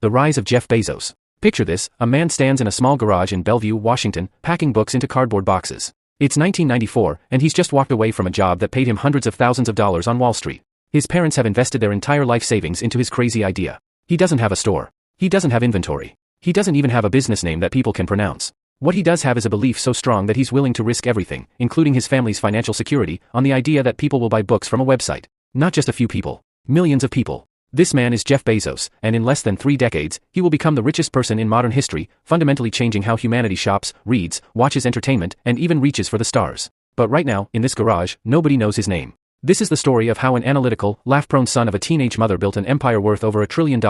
The rise of Jeff Bezos. Picture this, a man stands in a small garage in Bellevue, Washington, packing books into cardboard boxes. It's 1994, and he's just walked away from a job that paid him hundreds of thousands of dollars on Wall Street. His parents have invested their entire life savings into his crazy idea. He doesn't have a store. He doesn't have inventory. He doesn't even have a business name that people can pronounce. What he does have is a belief so strong that he's willing to risk everything, including his family's financial security, on the idea that people will buy books from a website. Not just a few people. Millions of people. This man is Jeff Bezos, and in less than 3 decades, he will become the richest person in modern history, fundamentally changing how humanity shops, reads, watches entertainment, and even reaches for the stars. But right now, in this garage, nobody knows his name. This is the story of how an analytical, laugh-prone son of a teenage mother built an empire worth over $1 trillion,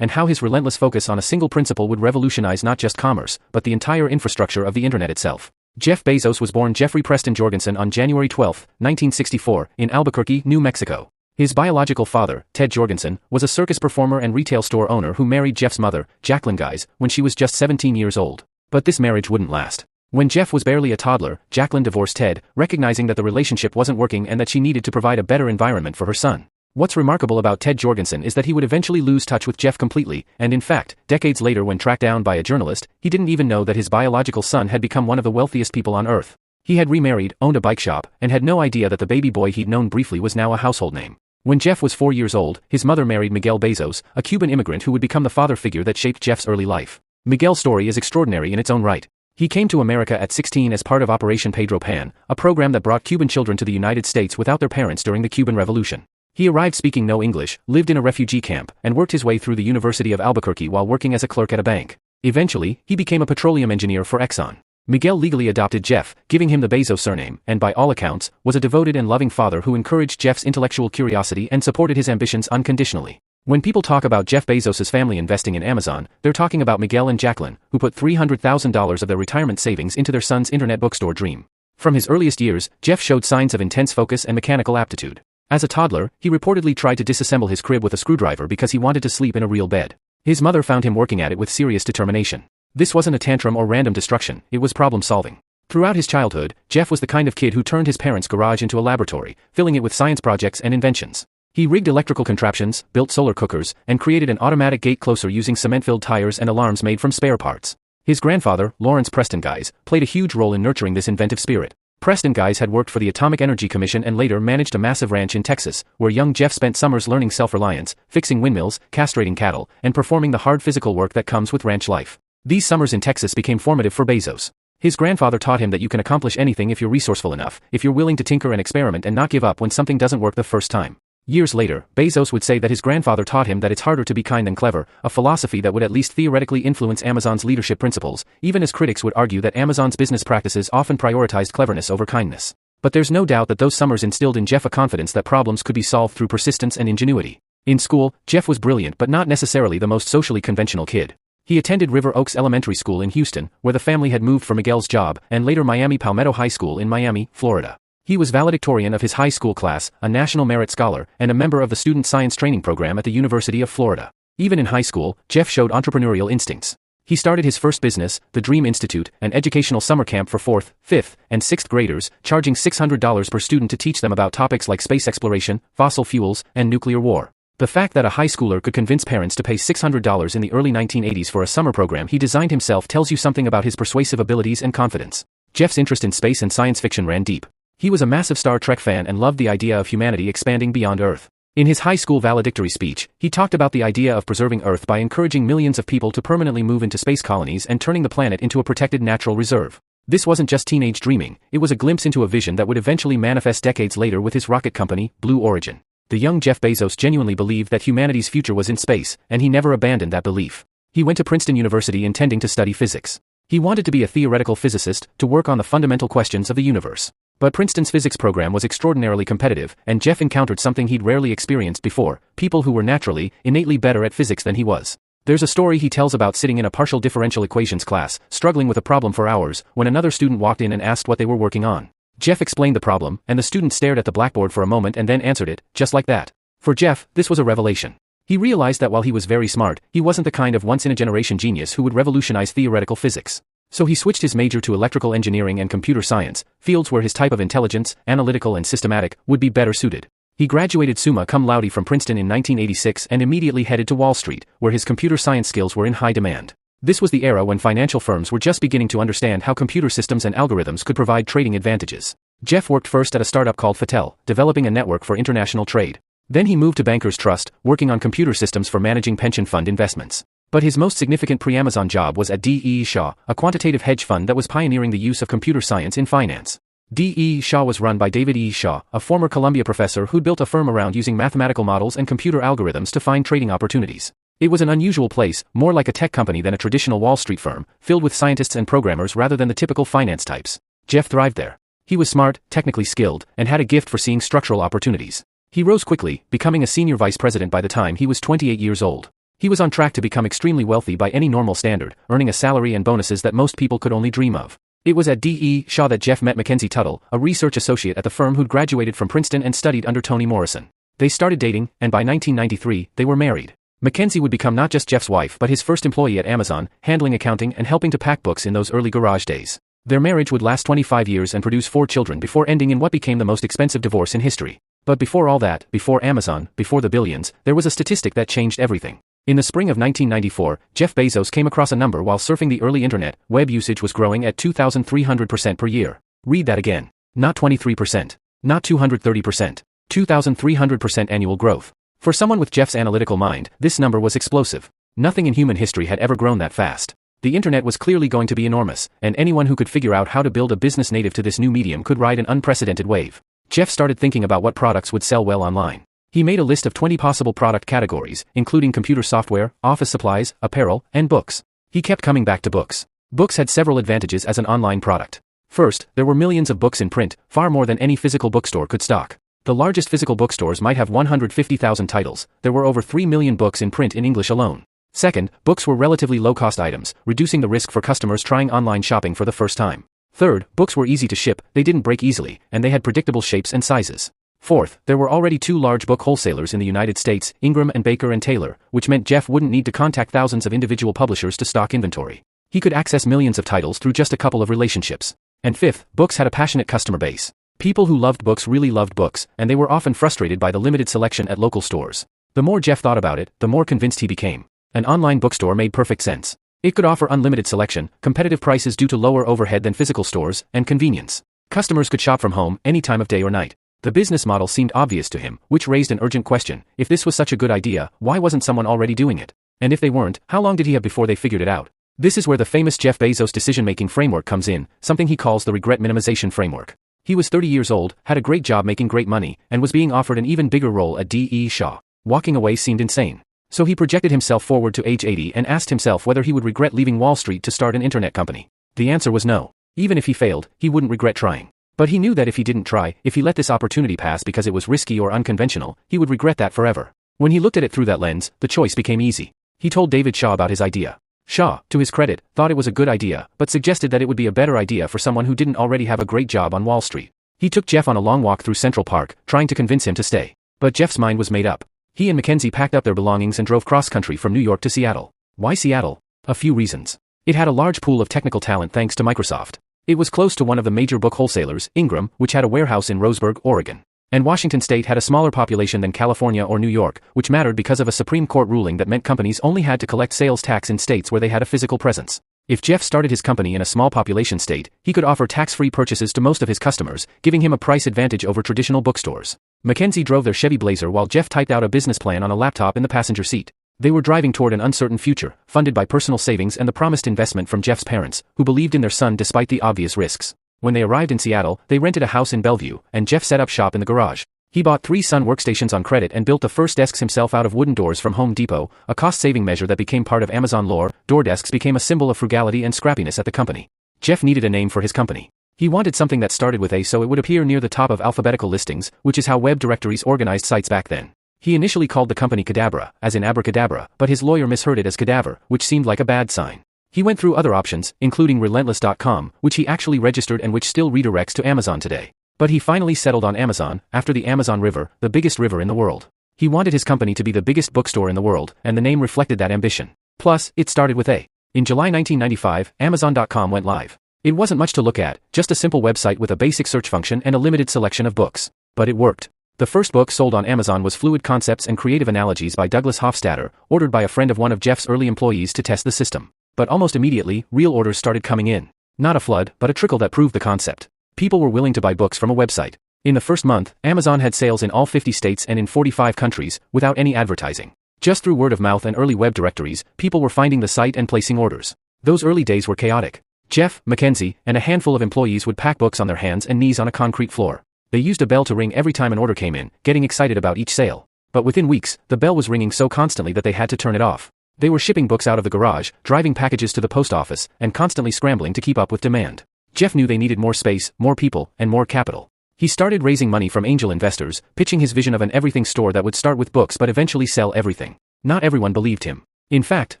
and how his relentless focus on a single principle would revolutionize not just commerce, but the entire infrastructure of the internet itself. Jeff Bezos was born Jeffrey Preston Jorgensen on January 12, 1964, in Albuquerque, New Mexico. His biological father, Ted Jorgensen, was a circus performer and retail store owner who married Jeff's mother, Jacqueline Guys, when she was just 17 years old. But this marriage wouldn't last. When Jeff was barely a toddler, Jacqueline divorced Ted, recognizing that the relationship wasn't working and that she needed to provide a better environment for her son. What's remarkable about Ted Jorgensen is that he would eventually lose touch with Jeff completely, and in fact, decades later when tracked down by a journalist, he didn't even know that his biological son had become one of the wealthiest people on Earth. He had remarried, owned a bike shop, and had no idea that the baby boy he'd known briefly was now a household name. When Jeff was 4 years old, his mother married Miguel Bezos, a Cuban immigrant who would become the father figure that shaped Jeff's early life. Miguel's story is extraordinary in its own right. He came to America at 16 as part of Operation Pedro Pan, a program that brought Cuban children to the United States without their parents during the Cuban Revolution. He arrived speaking no English, lived in a refugee camp, and worked his way through the University of Albuquerque while working as a clerk at a bank. Eventually, he became a petroleum engineer for Exxon. Miguel legally adopted Jeff, giving him the Bezos surname, and by all accounts, was a devoted and loving father who encouraged Jeff's intellectual curiosity and supported his ambitions unconditionally. When people talk about Jeff Bezos' family investing in Amazon, they're talking about Miguel and Jacqueline, who put $300,000 of their retirement savings into their son's internet bookstore dream. From his earliest years, Jeff showed signs of intense focus and mechanical aptitude. As a toddler, he reportedly tried to disassemble his crib with a screwdriver because he wanted to sleep in a real bed. His mother found him working at it with serious determination. This wasn't a tantrum or random destruction, it was problem solving. Throughout his childhood, Jeff was the kind of kid who turned his parents' garage into a laboratory, filling it with science projects and inventions. He rigged electrical contraptions, built solar cookers, and created an automatic gate closer using cement-filled tires and alarms made from spare parts. His grandfather, Lawrence Preston Guys, played a huge role in nurturing this inventive spirit. Preston Guys had worked for the Atomic Energy Commission and later managed a massive ranch in Texas, where young Jeff spent summers learning self-reliance, fixing windmills, castrating cattle, and performing the hard physical work that comes with ranch life. These summers in Texas became formative for Bezos. His grandfather taught him that you can accomplish anything if you're resourceful enough, if you're willing to tinker and experiment and not give up when something doesn't work the first time. Years later, Bezos would say that his grandfather taught him that it's harder to be kind than clever, a philosophy that would at least theoretically influence Amazon's leadership principles, even as critics would argue that Amazon's business practices often prioritized cleverness over kindness. But there's no doubt that those summers instilled in Jeff a confidence that problems could be solved through persistence and ingenuity. In school, Jeff was brilliant but not necessarily the most socially conventional kid. He attended River Oaks Elementary School in Houston, where the family had moved for Miguel's job, and later Miami Palmetto High School in Miami, Florida. He was valedictorian of his high school class, a National Merit Scholar, and a member of the Student Science Training Program at the University of Florida. Even in high school, Jeff showed entrepreneurial instincts. He started his first business, the Dream Institute, an educational summer camp for 4th, 5th, and 6th graders, charging $600 per student to teach them about topics like space exploration, fossil fuels, and nuclear war. The fact that a high schooler could convince parents to pay $600 in the early 1980s for a summer program he designed himself tells you something about his persuasive abilities and confidence. Jeff's interest in space and science fiction ran deep. He was a massive Star Trek fan and loved the idea of humanity expanding beyond Earth. In his high school valedictory speech, he talked about the idea of preserving Earth by encouraging millions of people to permanently move into space colonies and turning the planet into a protected natural reserve. This wasn't just teenage dreaming, it was a glimpse into a vision that would eventually manifest decades later with his rocket company, Blue Origin. The young Jeff Bezos genuinely believed that humanity's future was in space, and he never abandoned that belief. He went to Princeton University intending to study physics. He wanted to be a theoretical physicist, to work on the fundamental questions of the universe. But Princeton's physics program was extraordinarily competitive, and Jeff encountered something he'd rarely experienced before, people who were naturally, innately better at physics than he was. There's a story he tells about sitting in a partial differential equations class, struggling with a problem for hours, when another student walked in and asked what they were working on. Jeff explained the problem, and the student stared at the blackboard for a moment and then answered it, just like that. For Jeff, this was a revelation. He realized that while he was very smart, he wasn't the kind of once-in-a-generation genius who would revolutionize theoretical physics. So he switched his major to electrical engineering and computer science, fields where his type of intelligence, analytical and systematic, would be better suited. He graduated summa cum laude from Princeton in 1986 and immediately headed to Wall Street, where his computer science skills were in high demand. This was the era when financial firms were just beginning to understand how computer systems and algorithms could provide trading advantages. Jeff worked first at a startup called Fattel, developing a network for international trade. Then he moved to Bankers Trust, working on computer systems for managing pension fund investments. But his most significant pre-Amazon job was at D.E. Shaw, a quantitative hedge fund that was pioneering the use of computer science in finance. D.E. Shaw was run by David E. Shaw, a former Columbia professor who'd built a firm around using mathematical models and computer algorithms to find trading opportunities. It was an unusual place, more like a tech company than a traditional Wall Street firm, filled with scientists and programmers rather than the typical finance types. Jeff thrived there. He was smart, technically skilled, and had a gift for seeing structural opportunities. He rose quickly, becoming a senior vice president by the time he was 28 years old. He was on track to become extremely wealthy by any normal standard, earning a salary and bonuses that most people could only dream of. It was at D.E. Shaw that Jeff met Mackenzie Tuttle, a research associate at the firm who'd graduated from Princeton and studied under Toni Morrison. They started dating, and by 1993, they were married. Mackenzie would become not just Jeff's wife but his first employee at Amazon, handling accounting and helping to pack books in those early garage days. Their marriage would last 25 years and produce 4 children before ending in what became the most expensive divorce in history. But before all that, before Amazon, before the billions, there was a statistic that changed everything. In the spring of 1994, Jeff Bezos came across a number while surfing the early internet. Web usage was growing at 2,300% per year. Read that again. Not 23%. Not 230%. 2,300% annual growth. For someone with Jeff's analytical mind, this number was explosive. Nothing in human history had ever grown that fast. The internet was clearly going to be enormous, and anyone who could figure out how to build a business native to this new medium could ride an unprecedented wave. Jeff started thinking about what products would sell well online. He made a list of 20 possible product categories, including computer software, office supplies, apparel, and books. He kept coming back to books. Books had several advantages as an online product. First, there were millions of books in print, far more than any physical bookstore could stock. The largest physical bookstores might have 150,000 titles. There were over 3 million books in print in English alone. Second, books were relatively low-cost items, reducing the risk for customers trying online shopping for the first time. Third, books were easy to ship, they didn't break easily, and they had predictable shapes and sizes. Fourth, there were already 2 large book wholesalers in the United States, Ingram and Baker and Taylor, which meant Jeff wouldn't need to contact thousands of individual publishers to stock inventory. He could access millions of titles through just a couple of relationships. And fifth, books had a passionate customer base. People who loved books really loved books, and they were often frustrated by the limited selection at local stores. The more Jeff thought about it, the more convinced he became. An online bookstore made perfect sense. It could offer unlimited selection, competitive prices due to lower overhead than physical stores, and convenience. Customers could shop from home any time of day or night. The business model seemed obvious to him, which raised an urgent question. If this was such a good idea, why wasn't someone already doing it? And if they weren't, how long did he have before they figured it out? This is where the famous Jeff Bezos decision-making framework comes in, something he calls the regret minimization framework. He was 30 years old, had a great job making great money, and was being offered an even bigger role at D.E. Shaw. Walking away seemed insane. So he projected himself forward to age 80 and asked himself whether he would regret leaving Wall Street to start an internet company. The answer was no. Even if he failed, he wouldn't regret trying. But he knew that if he didn't try, if he let this opportunity pass because it was risky or unconventional, he would regret that forever. When he looked at it through that lens, the choice became easy. He told David Shaw about his idea. Shaw, to his credit, thought it was a good idea, but suggested that it would be a better idea for someone who didn't already have a great job on Wall Street. He took Jeff on a long walk through Central Park, trying to convince him to stay. But Jeff's mind was made up. He and Mackenzie packed up their belongings and drove cross-country from New York to Seattle. Why Seattle? A few reasons. It had a large pool of technical talent thanks to Microsoft. It was close to one of the major book wholesalers, Ingram, which had a warehouse in Roseburg, Oregon. And Washington State had a smaller population than California or New York, which mattered because of a Supreme Court ruling that meant companies only had to collect sales tax in states where they had a physical presence. If Jeff started his company in a small population state, he could offer tax-free purchases to most of his customers, giving him a price advantage over traditional bookstores. Mackenzie drove their Chevy Blazer while Jeff typed out a business plan on a laptop in the passenger seat. They were driving toward an uncertain future, funded by personal savings and the promised investment from Jeff's parents, who believed in their son despite the obvious risks. When they arrived in Seattle, they rented a house in Bellevue, and Jeff set up shop in the garage. He bought 3 Sun workstations on credit and built the first desks himself out of wooden doors from Home Depot, a cost-saving measure that became part of Amazon lore. Door desks became a symbol of frugality and scrappiness at the company. Jeff needed a name for his company. He wanted something that started with A so it would appear near the top of alphabetical listings, which is how web directories organized sites back then. He initially called the company Cadabra, as in abracadabra, but his lawyer misheard it as cadaver, which seemed like a bad sign. He went through other options, including Relentless.com, which he actually registered and which still redirects to Amazon today. But he finally settled on Amazon, after the Amazon River, the biggest river in the world. He wanted his company to be the biggest bookstore in the world, and the name reflected that ambition. Plus, it started with A. In July 1995, Amazon.com went live. It wasn't much to look at, just a simple website with a basic search function and a limited selection of books. But it worked. The first book sold on Amazon was Fluid Concepts and Creative Analogies by Douglas Hofstadter, ordered by a friend of one of Jeff's early employees to test the system. But almost immediately, real orders started coming in. Not a flood, but a trickle that proved the concept. People were willing to buy books from a website. In the first month, Amazon had sales in all 50 states and in 45 countries, without any advertising. Just through word of mouth and early web directories, people were finding the site and placing orders. Those early days were chaotic. Jeff, Mackenzie, and a handful of employees would pack books on their hands and knees on a concrete floor. They used a bell to ring every time an order came in, getting excited about each sale. But within weeks, the bell was ringing so constantly that they had to turn it off. They were shipping books out of the garage, driving packages to the post office, and constantly scrambling to keep up with demand. Jeff knew they needed more space, more people, and more capital. He started raising money from angel investors, pitching his vision of an everything store that would start with books but eventually sell everything. Not everyone believed him. In fact,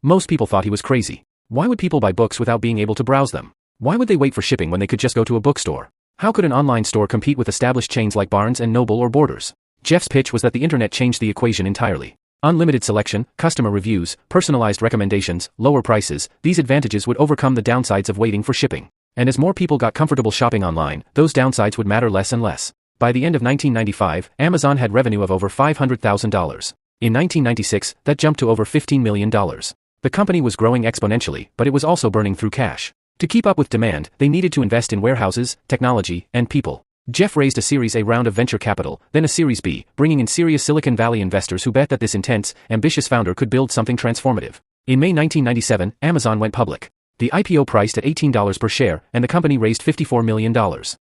most people thought he was crazy. Why would people buy books without being able to browse them? Why would they wait for shipping when they could just go to a bookstore? How could an online store compete with established chains like Barnes & Noble or Borders? Jeff's pitch was that the internet changed the equation entirely. Unlimited selection, customer reviews, personalized recommendations, lower prices, these advantages would overcome the downsides of waiting for shipping. And as more people got comfortable shopping online, those downsides would matter less and less. By the end of 1995, Amazon had revenue of over $500,000. In 1996, that jumped to over $15 million. The company was growing exponentially, but it was also burning through cash. To keep up with demand, they needed to invest in warehouses, technology, and people. Jeff raised a Series A round of venture capital, then a Series B, bringing in serious Silicon Valley investors who bet that this intense, ambitious founder could build something transformative. In May 1997, Amazon went public. The IPO priced at $18 per share, and the company raised $54 million.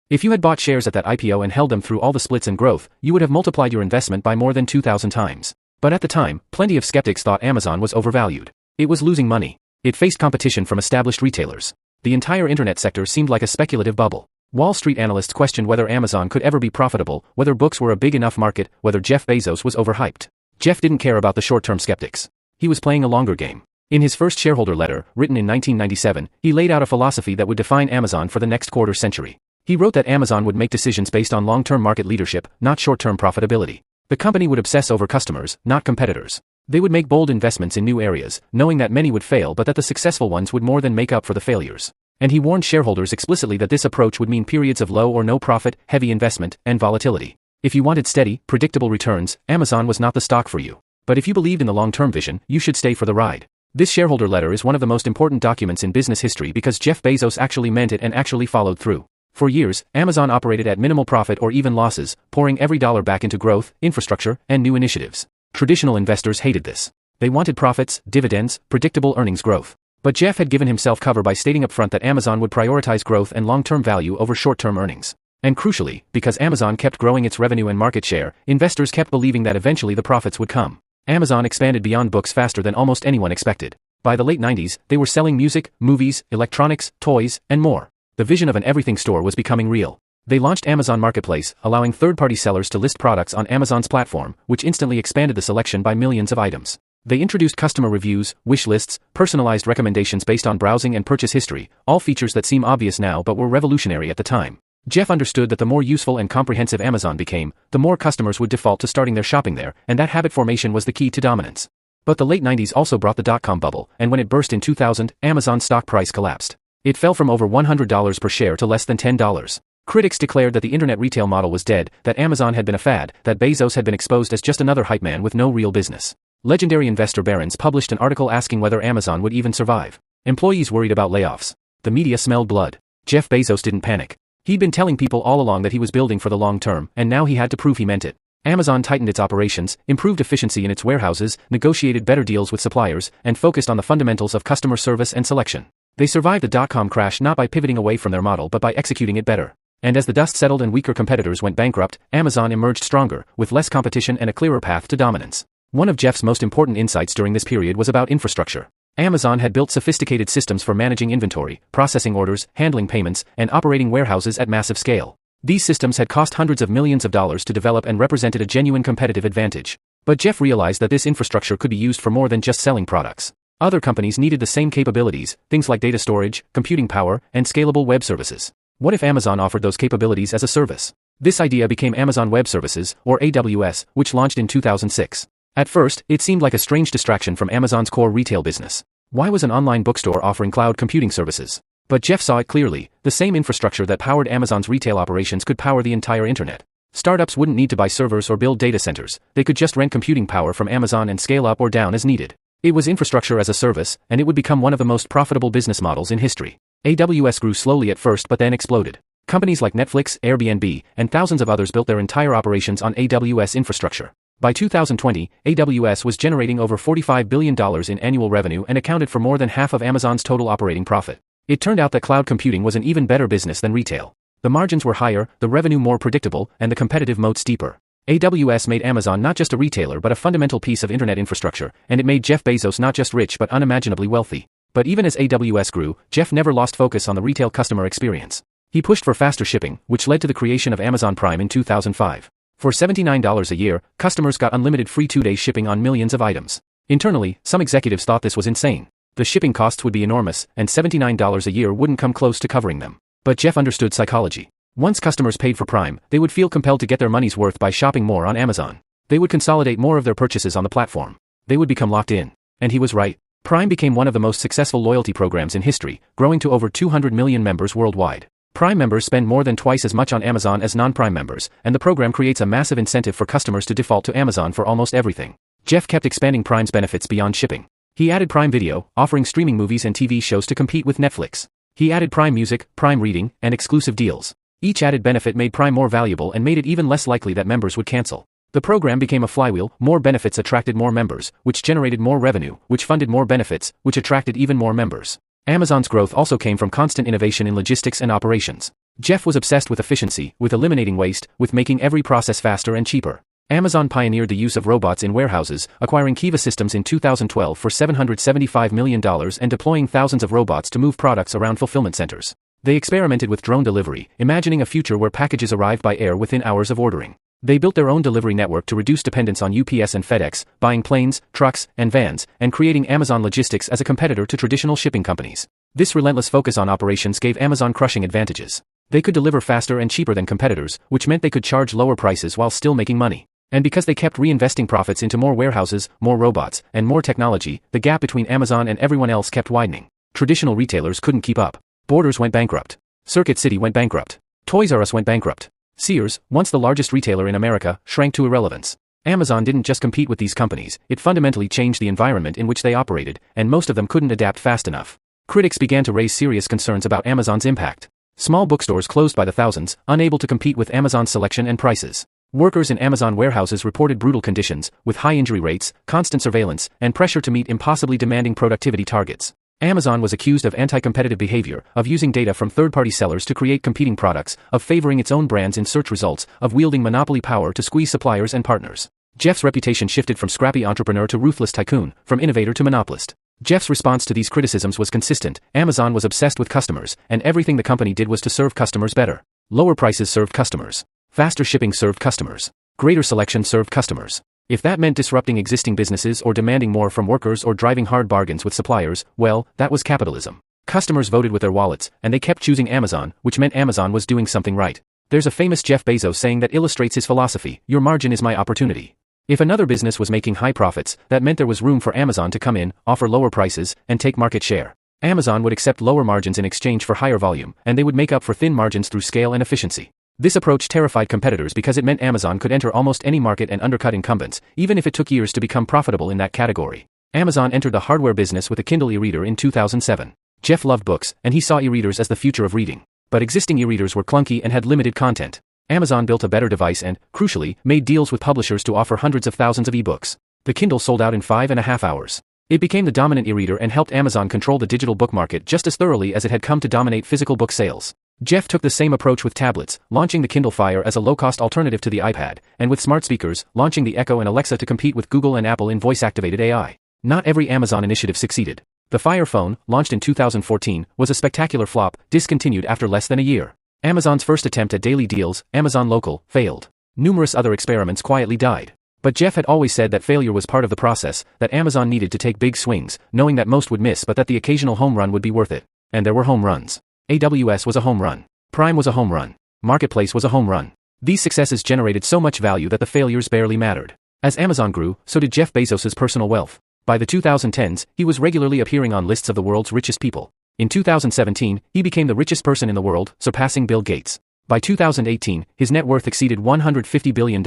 If you had bought shares at that IPO and held them through all the splits and growth, you would have multiplied your investment by more than 2,000 times. But at the time, plenty of skeptics thought Amazon was overvalued. It was losing money. It faced competition from established retailers. The entire internet sector seemed like a speculative bubble. Wall Street analysts questioned whether Amazon could ever be profitable, whether books were a big enough market, whether Jeff Bezos was overhyped. Jeff didn't care about the short-term skeptics. He was playing a longer game. In his first shareholder letter, written in 1997, he laid out a philosophy that would define Amazon for the next quarter century. He wrote that Amazon would make decisions based on long-term market leadership, not short-term profitability. The company would obsess over customers, not competitors. They would make bold investments in new areas, knowing that many would fail but that the successful ones would more than make up for the failures. And he warned shareholders explicitly that this approach would mean periods of low or no profit, heavy investment, and volatility. If you wanted steady, predictable returns, Amazon was not the stock for you. But if you believed in the long-term vision, you should stay for the ride. This shareholder letter is one of the most important documents in business history because Jeff Bezos actually meant it and actually followed through. For years, Amazon operated at minimal profit or even losses, pouring every dollar back into growth, infrastructure, and new initiatives. Traditional investors hated this. They wanted profits, dividends, predictable earnings growth. But Jeff had given himself cover by stating upfront that Amazon would prioritize growth and long-term value over short-term earnings. And crucially, because Amazon kept growing its revenue and market share, investors kept believing that eventually the profits would come. Amazon expanded beyond books faster than almost anyone expected. By the late 90s, they were selling music, movies, electronics, toys, and more. The vision of an everything store was becoming real. They launched Amazon Marketplace, allowing third-party sellers to list products on Amazon's platform, which instantly expanded the selection by millions of items. They introduced customer reviews, wish lists, personalized recommendations based on browsing and purchase history, all features that seem obvious now but were revolutionary at the time. Jeff understood that the more useful and comprehensive Amazon became, the more customers would default to starting their shopping there, and that habit formation was the key to dominance. But the late 90s also brought the dot-com bubble, and when it burst in 2000, Amazon's stock price collapsed. It fell from over $100 per share to less than $10. Critics declared that the internet retail model was dead, that Amazon had been a fad, that Bezos had been exposed as just another hype man with no real business. Legendary investor Barron's published an article asking whether Amazon would even survive. Employees worried about layoffs. The media smelled blood. Jeff Bezos didn't panic. He'd been telling people all along that he was building for the long term, and now he had to prove he meant it. Amazon tightened its operations, improved efficiency in its warehouses, negotiated better deals with suppliers, and focused on the fundamentals of customer service and selection. They survived the dot-com crash not by pivoting away from their model but by executing it better. And as the dust settled and weaker competitors went bankrupt, Amazon emerged stronger, with less competition and a clearer path to dominance. One of Jeff's most important insights during this period was about infrastructure. Amazon had built sophisticated systems for managing inventory, processing orders, handling payments, and operating warehouses at massive scale. These systems had cost hundreds of millions of dollars to develop and represented a genuine competitive advantage. But Jeff realized that this infrastructure could be used for more than just selling products. Other companies needed the same capabilities, things like data storage, computing power, and scalable web services. What if Amazon offered those capabilities as a service? This idea became Amazon Web Services, or AWS, which launched in 2006. At first, it seemed like a strange distraction from Amazon's core retail business. Why was an online bookstore offering cloud computing services? But Jeff saw it clearly. The same infrastructure that powered Amazon's retail operations could power the entire internet. Startups wouldn't need to buy servers or build data centers, they could just rent computing power from Amazon and scale up or down as needed. It was infrastructure as a service, and it would become one of the most profitable business models in history. AWS grew slowly at first but then exploded. Companies like Netflix, Airbnb, and thousands of others built their entire operations on AWS infrastructure. By 2020, AWS was generating over $45 billion in annual revenue and accounted for more than half of Amazon's total operating profit. It turned out that cloud computing was an even better business than retail. The margins were higher, the revenue more predictable, and the competitive moat steeper. AWS made Amazon not just a retailer but a fundamental piece of internet infrastructure, and it made Jeff Bezos not just rich but unimaginably wealthy. But even as AWS grew, Jeff never lost focus on the retail customer experience. He pushed for faster shipping, which led to the creation of Amazon Prime in 2005. For $79 a year, customers got unlimited free 2-day shipping on millions of items. Internally, some executives thought this was insane. The shipping costs would be enormous, and $79 a year wouldn't come close to covering them. But Jeff understood psychology. Once customers paid for Prime, they would feel compelled to get their money's worth by shopping more on Amazon. They would consolidate more of their purchases on the platform. They would become locked in. And he was right. Prime became one of the most successful loyalty programs in history, growing to over 200 million members worldwide. Prime members spend more than twice as much on Amazon as non-Prime members, and the program creates a massive incentive for customers to default to Amazon for almost everything. Jeff kept expanding Prime's benefits beyond shipping. He added Prime Video, offering streaming movies and TV shows to compete with Netflix. He added Prime Music, Prime Reading, and exclusive deals. Each added benefit made Prime more valuable and made it even less likely that members would cancel. The program became a flywheel. More benefits attracted more members, which generated more revenue, which funded more benefits, which attracted even more members. Amazon's growth also came from constant innovation in logistics and operations. Jeff was obsessed with efficiency, with eliminating waste, with making every process faster and cheaper. Amazon pioneered the use of robots in warehouses, acquiring Kiva Systems in 2012 for $775 million and deploying thousands of robots to move products around fulfillment centers. They experimented with drone delivery, imagining a future where packages arrived by air within hours of ordering. They built their own delivery network to reduce dependence on UPS and FedEx, buying planes, trucks, and vans, and creating Amazon Logistics as a competitor to traditional shipping companies. This relentless focus on operations gave Amazon crushing advantages. They could deliver faster and cheaper than competitors, which meant they could charge lower prices while still making money. And because they kept reinvesting profits into more warehouses, more robots, and more technology, the gap between Amazon and everyone else kept widening. Traditional retailers couldn't keep up. Borders went bankrupt. Circuit City went bankrupt. Toys R Us went bankrupt. Sears, once the largest retailer in America, shrank to irrelevance. Amazon didn't just compete with these companies, it fundamentally changed the environment in which they operated, and most of them couldn't adapt fast enough. Critics began to raise serious concerns about Amazon's impact. Small bookstores closed by the thousands, unable to compete with Amazon's selection and prices. Workers in Amazon warehouses reported brutal conditions, with high injury rates, constant surveillance, and pressure to meet impossibly demanding productivity targets. Amazon was accused of anti-competitive behavior, of using data from third-party sellers to create competing products, of favoring its own brands in search results, of wielding monopoly power to squeeze suppliers and partners. Jeff's reputation shifted from scrappy entrepreneur to ruthless tycoon, from innovator to monopolist. Jeff's response to these criticisms was consistent. Amazon was obsessed with customers, and everything the company did was to serve customers better. Lower prices served customers. Faster shipping served customers. Greater selection served customers. If that meant disrupting existing businesses or demanding more from workers or driving hard bargains with suppliers, well, that was capitalism. Customers voted with their wallets, and they kept choosing Amazon, which meant Amazon was doing something right. There's a famous Jeff Bezos saying that illustrates his philosophy: your margin is my opportunity. If another business was making high profits, that meant there was room for Amazon to come in, offer lower prices, and take market share. Amazon would accept lower margins in exchange for higher volume, and they would make up for thin margins through scale and efficiency. This approach terrified competitors because it meant Amazon could enter almost any market and undercut incumbents, even if it took years to become profitable in that category. Amazon entered the hardware business with a Kindle e-reader in 2007. Jeff loved books, and he saw e-readers as the future of reading. But existing e-readers were clunky and had limited content. Amazon built a better device and, crucially, made deals with publishers to offer hundreds of thousands of e-books. The Kindle sold out in 5.5 hours. It became the dominant e-reader and helped Amazon control the digital book market just as thoroughly as it had come to dominate physical book sales. Jeff took the same approach with tablets, launching the Kindle Fire as a low-cost alternative to the iPad, and with smart speakers, launching the Echo and Alexa to compete with Google and Apple in voice-activated AI. Not every Amazon initiative succeeded. The Fire phone, launched in 2014, was a spectacular flop, discontinued after less than a year. Amazon's first attempt at daily deals, Amazon Local, failed. Numerous other experiments quietly died. But Jeff had always said that failure was part of the process, that Amazon needed to take big swings, knowing that most would miss but that the occasional home run would be worth it. And there were home runs. AWS was a home run. Prime was a home run. Marketplace was a home run. These successes generated so much value that the failures barely mattered. As Amazon grew, so did Jeff Bezos' personal wealth. By the 2010s, he was regularly appearing on lists of the world's richest people. In 2017, he became the richest person in the world, surpassing Bill Gates. By 2018, his net worth exceeded $150 billion,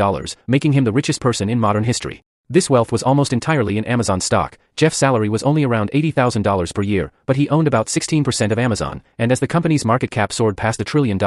making him the richest person in modern history. This wealth was almost entirely in Amazon stock. Jeff's salary was only around $80,000 per year, but he owned about 16% of Amazon, and as the company's market cap soared past $1 trillion,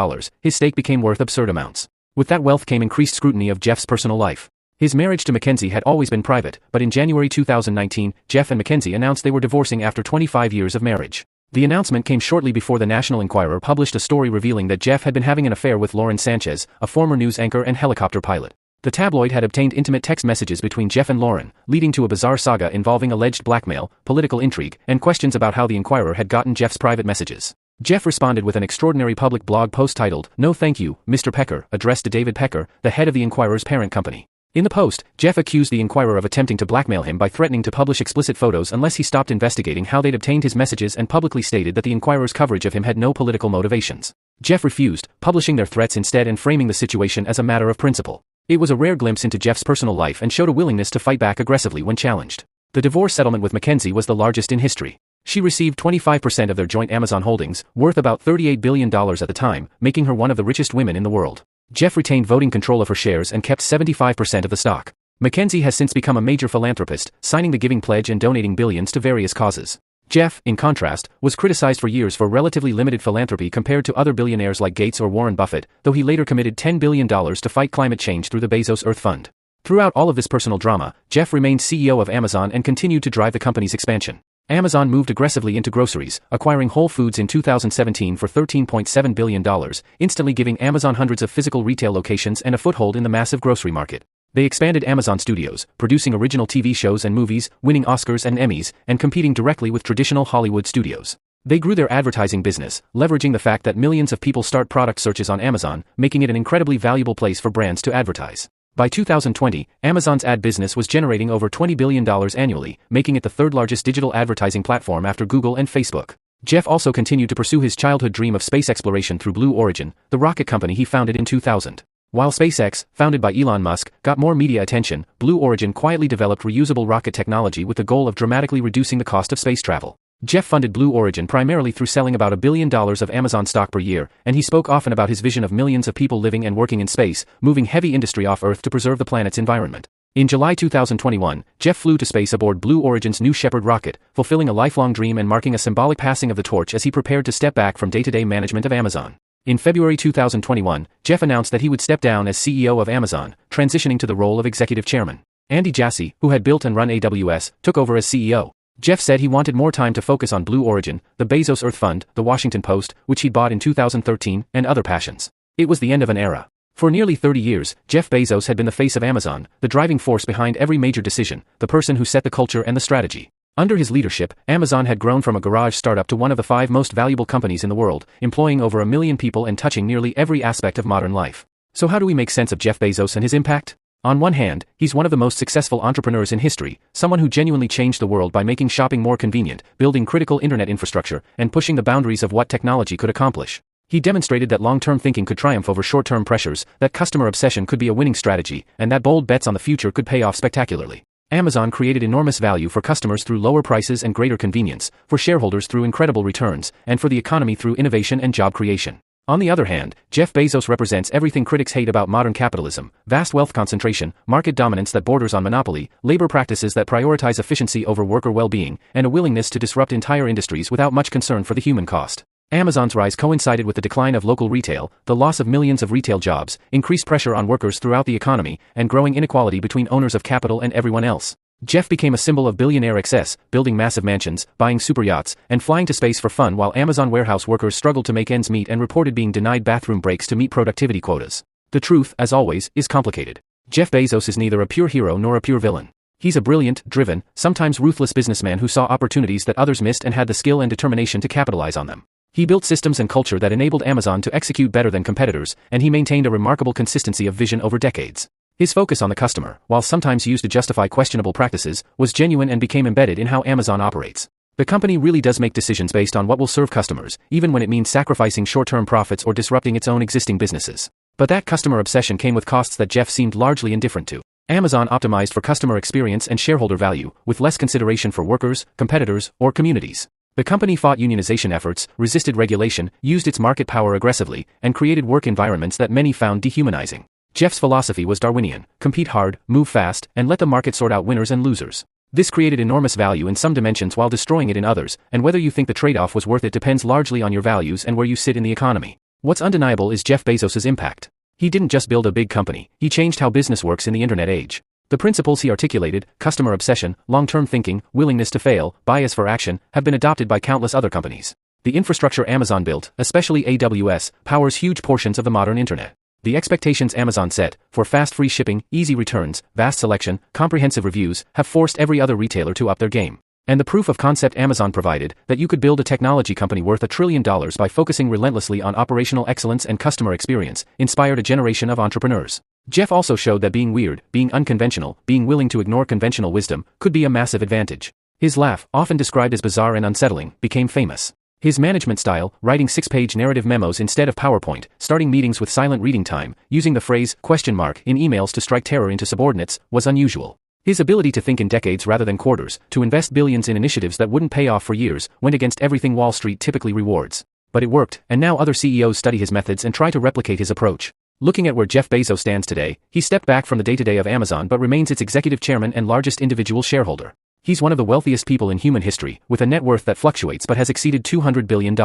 his stake became worth absurd amounts. With that wealth came increased scrutiny of Jeff's personal life. His marriage to Mackenzie had always been private, but in January 2019, Jeff and Mackenzie announced they were divorcing after 25 years of marriage. The announcement came shortly before the National Enquirer published a story revealing that Jeff had been having an affair with Lauren Sanchez, a former news anchor and helicopter pilot. The tabloid had obtained intimate text messages between Jeff and Lauren, leading to a bizarre saga involving alleged blackmail, political intrigue, and questions about how the Enquirer had gotten Jeff's private messages. Jeff responded with an extraordinary public blog post titled, "No Thank You, Mr. Pecker," addressed to David Pecker, the head of the Enquirer's parent company. In the post, Jeff accused the Enquirer of attempting to blackmail him by threatening to publish explicit photos unless he stopped investigating how they'd obtained his messages and publicly stated that the Enquirer's coverage of him had no political motivations. Jeff refused, publishing their threats instead and framing the situation as a matter of principle. It was a rare glimpse into Jeff's personal life and showed a willingness to fight back aggressively when challenged. The divorce settlement with Mackenzie was the largest in history. She received 25% of their joint Amazon holdings, worth about $38 billion at the time, making her one of the richest women in the world. Jeff retained voting control of her shares and kept 75% of the stock. Mackenzie has since become a major philanthropist, signing the Giving Pledge and donating billions to various causes. Jeff, in contrast, was criticized for years for relatively limited philanthropy compared to other billionaires like Gates or Warren Buffett, though he later committed $10 billion to fight climate change through the Bezos Earth Fund. Throughout all of this personal drama, Jeff remained CEO of Amazon and continued to drive the company's expansion. Amazon moved aggressively into groceries, acquiring Whole Foods in 2017 for $13.7 billion, instantly giving Amazon hundreds of physical retail locations and a foothold in the massive grocery market. They expanded Amazon Studios, producing original TV shows and movies, winning Oscars and Emmys, and competing directly with traditional Hollywood studios. They grew their advertising business, leveraging the fact that millions of people start product searches on Amazon, making it an incredibly valuable place for brands to advertise. By 2020, Amazon's ad business was generating over $20 billion annually, making it the third largest digital advertising platform after Google and Facebook. Jeff also continued to pursue his childhood dream of space exploration through Blue Origin, the rocket company he founded in 2000. While SpaceX, founded by Elon Musk, got more media attention, Blue Origin quietly developed reusable rocket technology with the goal of dramatically reducing the cost of space travel. Jeff funded Blue Origin primarily through selling about $1 billion of Amazon stock per year, and he spoke often about his vision of millions of people living and working in space, moving heavy industry off Earth to preserve the planet's environment. In July 2021, Jeff flew to space aboard Blue Origin's New Shepard rocket, fulfilling a lifelong dream and marking a symbolic passing of the torch as he prepared to step back from day-to-day management of Amazon. In February 2021, Jeff announced that he would step down as CEO of Amazon, transitioning to the role of executive chairman. Andy Jassy, who had built and run AWS, took over as CEO. Jeff said he wanted more time to focus on Blue Origin, the Bezos Earth Fund, the Washington Post, which he'd bought in 2013, and other passions. It was the end of an era. For nearly 30 years, Jeff Bezos had been the face of Amazon, the driving force behind every major decision, the person who set the culture and the strategy. Under his leadership, Amazon had grown from a garage startup to one of the 5 most valuable companies in the world, employing over 1 million people and touching nearly every aspect of modern life. So how do we make sense of Jeff Bezos and his impact? On one hand, he's one of the most successful entrepreneurs in history, someone who genuinely changed the world by making shopping more convenient, building critical internet infrastructure, and pushing the boundaries of what technology could accomplish. He demonstrated that long-term thinking could triumph over short-term pressures, that customer obsession could be a winning strategy, and that bold bets on the future could pay off spectacularly. Amazon created enormous value for customers through lower prices and greater convenience, for shareholders through incredible returns, and for the economy through innovation and job creation. On the other hand, Jeff Bezos represents everything critics hate about modern capitalism: vast wealth concentration, market dominance that borders on monopoly, labor practices that prioritize efficiency over worker well-being, and a willingness to disrupt entire industries without much concern for the human cost. Amazon's rise coincided with the decline of local retail, the loss of millions of retail jobs, increased pressure on workers throughout the economy, and growing inequality between owners of capital and everyone else. Jeff became a symbol of billionaire excess, building massive mansions, buying super yachts, and flying to space for fun while Amazon warehouse workers struggled to make ends meet and reported being denied bathroom breaks to meet productivity quotas. The truth, as always, is complicated. Jeff Bezos is neither a pure hero nor a pure villain. He's a brilliant, driven, sometimes ruthless businessman who saw opportunities that others missed and had the skill and determination to capitalize on them. He built systems and culture that enabled Amazon to execute better than competitors, and he maintained a remarkable consistency of vision over decades. His focus on the customer, while sometimes used to justify questionable practices, was genuine and became embedded in how Amazon operates. The company really does make decisions based on what will serve customers, even when it means sacrificing short-term profits or disrupting its own existing businesses. But that customer obsession came with costs that Jeff seemed largely indifferent to. Amazon optimized for customer experience and shareholder value, with less consideration for workers, competitors, or communities. The company fought unionization efforts, resisted regulation, used its market power aggressively, and created work environments that many found dehumanizing. Jeff's philosophy was Darwinian: compete hard, move fast, and let the market sort out winners and losers. This created enormous value in some dimensions while destroying it in others, and whether you think the trade-off was worth it depends largely on your values and where you sit in the economy. What's undeniable is Jeff Bezos' impact. He didn't just build a big company, he changed how business works in the internet age. The principles he articulated, customer obsession, long-term thinking, willingness to fail, bias for action, have been adopted by countless other companies. The infrastructure Amazon built, especially AWS, powers huge portions of the modern internet. The expectations Amazon set, for fast free shipping, easy returns, vast selection, comprehensive reviews, have forced every other retailer to up their game. And the proof of concept Amazon provided, that you could build a technology company worth $1 trillion by focusing relentlessly on operational excellence and customer experience, inspired a generation of entrepreneurs. Jeff also showed that being weird, being unconventional, being willing to ignore conventional wisdom, could be a massive advantage. His laugh, often described as bizarre and unsettling, became famous. His management style, writing 6-page narrative memos instead of PowerPoint, starting meetings with silent reading time, using the phrase ? In emails to strike terror into subordinates, was unusual. His ability to think in decades rather than quarters, to invest billions in initiatives that wouldn't pay off for years, went against everything Wall Street typically rewards. But it worked, and now other CEOs study his methods and try to replicate his approach. Looking at where Jeff Bezos stands today, he stepped back from the day-to-day of Amazon but remains its executive chairman and largest individual shareholder. He's one of the wealthiest people in human history, with a net worth that fluctuates but has exceeded $200 billion.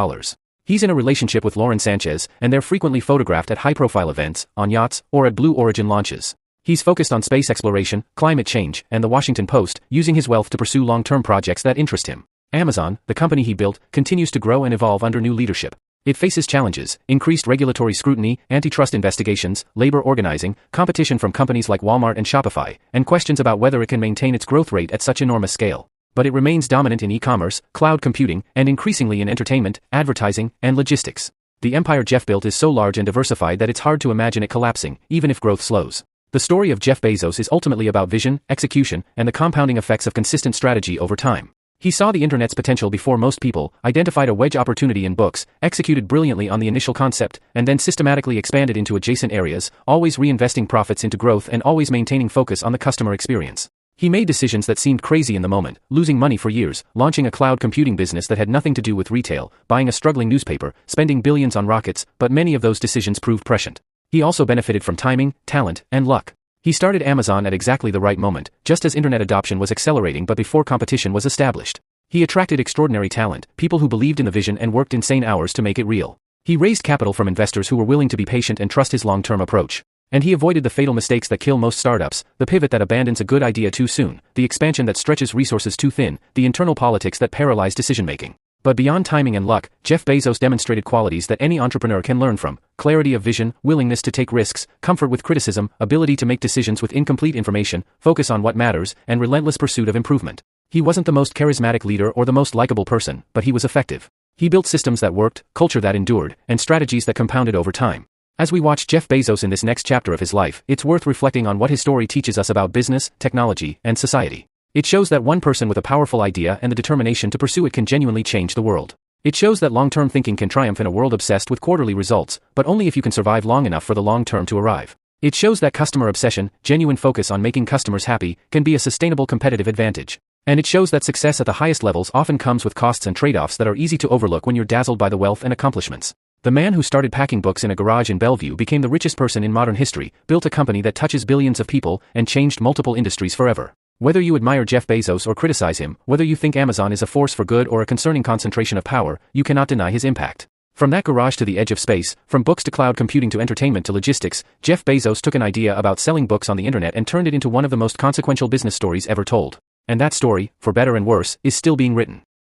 He's in a relationship with Lauren Sanchez, and they're frequently photographed at high-profile events, on yachts, or at Blue Origin launches. He's focused on space exploration, climate change, and the Washington Post, using his wealth to pursue long-term projects that interest him. Amazon, the company he built, continues to grow and evolve under new leadership. It faces challenges: increased regulatory scrutiny, antitrust investigations, labor organizing, competition from companies like Walmart and Shopify, and questions about whether it can maintain its growth rate at such enormous scale. But it remains dominant in e-commerce, cloud computing, and increasingly in entertainment, advertising, and logistics. The empire Jeff built is so large and diversified that it's hard to imagine it collapsing, even if growth slows. The story of Jeff Bezos is ultimately about vision, execution, and the compounding effects of consistent strategy over time. He saw the internet's potential before most people, identified a wedge opportunity in books, executed brilliantly on the initial concept, and then systematically expanded into adjacent areas, always reinvesting profits into growth and always maintaining focus on the customer experience. He made decisions that seemed crazy in the moment, losing money for years, launching a cloud computing business that had nothing to do with retail, buying a struggling newspaper, spending billions on rockets, but many of those decisions proved prescient. He also benefited from timing, talent, and luck. He started Amazon at exactly the right moment, just as internet adoption was accelerating but before competition was established. He attracted extraordinary talent, people who believed in the vision and worked insane hours to make it real. He raised capital from investors who were willing to be patient and trust his long-term approach. And he avoided the fatal mistakes that kill most startups: the pivot that abandons a good idea too soon, the expansion that stretches resources too thin, the internal politics that paralyze decision-making. But beyond timing and luck, Jeff Bezos demonstrated qualities that any entrepreneur can learn from: clarity of vision, willingness to take risks, comfort with criticism, ability to make decisions with incomplete information, focus on what matters, and relentless pursuit of improvement. He wasn't the most charismatic leader or the most likable person, but he was effective. He built systems that worked, culture that endured, and strategies that compounded over time. As we watch Jeff Bezos in this next chapter of his life, it's worth reflecting on what his story teaches us about business, technology, and society. It shows that one person with a powerful idea and the determination to pursue it can genuinely change the world. It shows that long-term thinking can triumph in a world obsessed with quarterly results, but only if you can survive long enough for the long term to arrive. It shows that customer obsession, genuine focus on making customers happy, can be a sustainable competitive advantage. And it shows that success at the highest levels often comes with costs and trade-offs that are easy to overlook when you're dazzled by the wealth and accomplishments. The man who started packing books in a garage in Bellevue became the richest person in modern history, built a company that touches billions of people, and changed multiple industries forever. Whether you admire Jeff Bezos or criticize him, whether you think Amazon is a force for good or a concerning concentration of power, you cannot deny his impact. From that garage to the edge of space, from books to cloud computing to entertainment to logistics, Jeff Bezos took an idea about selling books on the internet and turned it into one of the most consequential business stories ever told. And that story, for better and worse, is still being written.